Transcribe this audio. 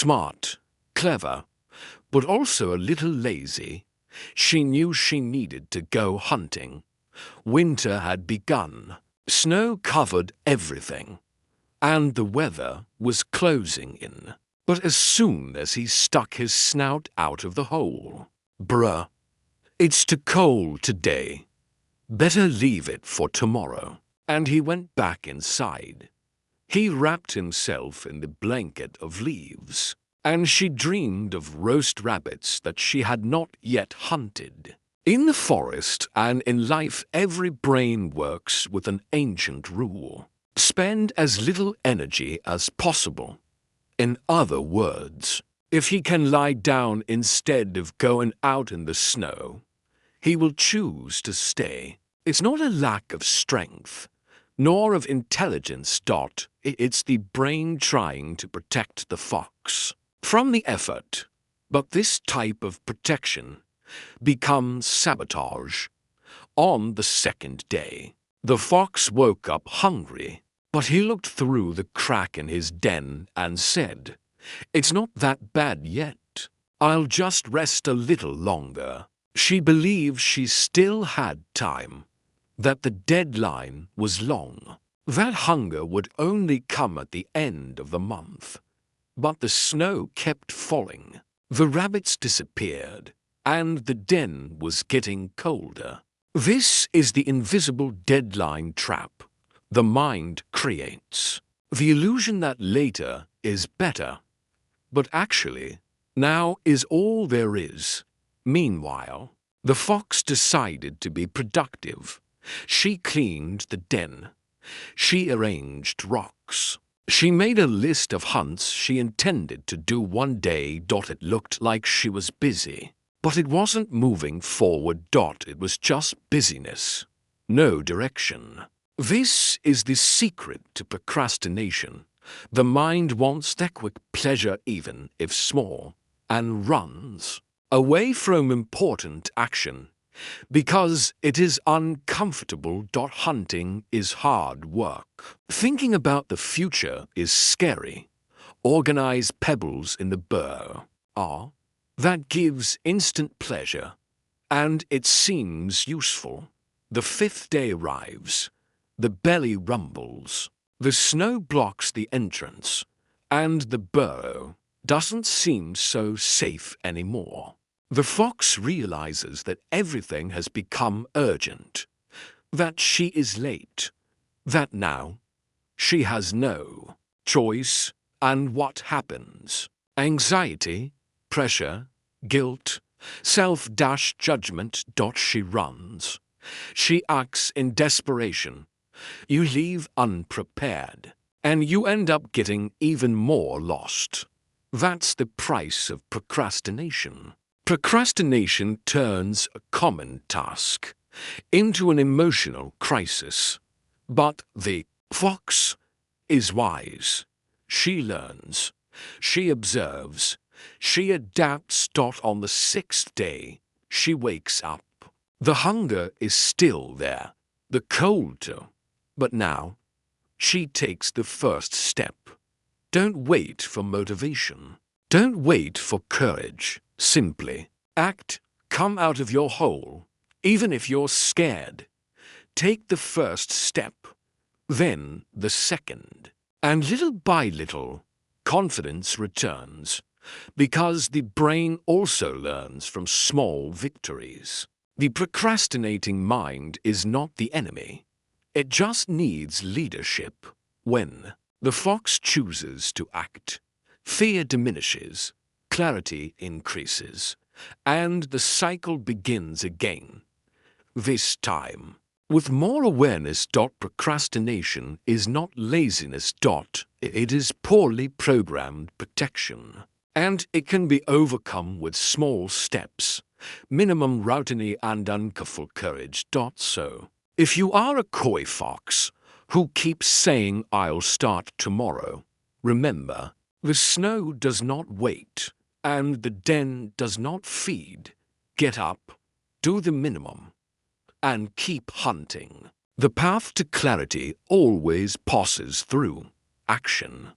Smart, clever, but also a little lazy, she knew she needed to go hunting. Winter had begun. Snow covered everything, and the weather was closing in. But as soon as he stuck his snout out of the hole, "Bruh, it's too cold today. Better leave it for tomorrow." And he went back inside. He wrapped himself in the blanket of leaves, and she dreamed of roast rabbits that she had not yet hunted. In the forest and in life, every brain works with an ancient rule: spend as little energy as possible. In other words, if he can lie down instead of going out in the snow, he will choose to stay. It's not a lack of strength, nor of intelligence. It's the brain trying to protect the fox from the effort. But this type of protection becomes sabotage. On the second day, the fox woke up hungry, but he looked through the crack in his den and said, "It's not that bad yet. I'll just rest a little longer." She believed she still had time, that the deadline was long, that hunger would only come at the end of the month. But the snow kept falling, the rabbits disappeared, and the den was getting colder. This is the invisible deadline trap the mind creates. The illusion that later is better, but actually now is all there is. Meanwhile, the fox decided to be productive. She cleaned the den. She arranged rocks. She made a list of hunts she intended to do one day. It looked like she was busy, but it wasn't moving forward. It was just busyness, no direction. This is the secret to procrastination. The mind wants that quick pleasure, even if small, and runs away from important action because it is uncomfortable. Hunting is hard work. Thinking about the future is scary. Organize pebbles in the burrow. That gives instant pleasure, and it seems useful. The fifth day arrives. The belly rumbles. The snow blocks the entrance, and the burrow doesn't seem so safe anymore. The fox realizes that everything has become urgent, that she is late, that now she has no choice. And what happens? Anxiety, pressure, guilt, self-judgment. She runs. She acts in desperation. You leave unprepared, and you end up getting even more lost. That's the price of procrastination. Procrastination turns a common task into an emotional crisis. But the fox is wise. She learns. She observes. She adapts. On the sixth day, she wakes up. The hunger is still there, the cold too. But now, she takes the first step. Don't wait for motivation. Don't wait for courage. Simply act. Come out of your hole. Even if you're scared, take the first step, then the second. And little by little, confidence returns, because the brain also learns from small victories. The procrastinating mind is not the enemy. It just needs leadership. When the fox chooses to act, fear diminishes, clarity increases, and the cycle begins again. This time, with more awareness. Procrastination is not laziness. It is poorly programmed protection, and it can be overcome with small steps, minimum routine, and uncareful courage. So, if you are a coy fox who keeps saying, "I'll start tomorrow," remember, the snow does not wait, and the den does not feed. Get up, do the minimum, and keep hunting. The path to clarity always passes through action.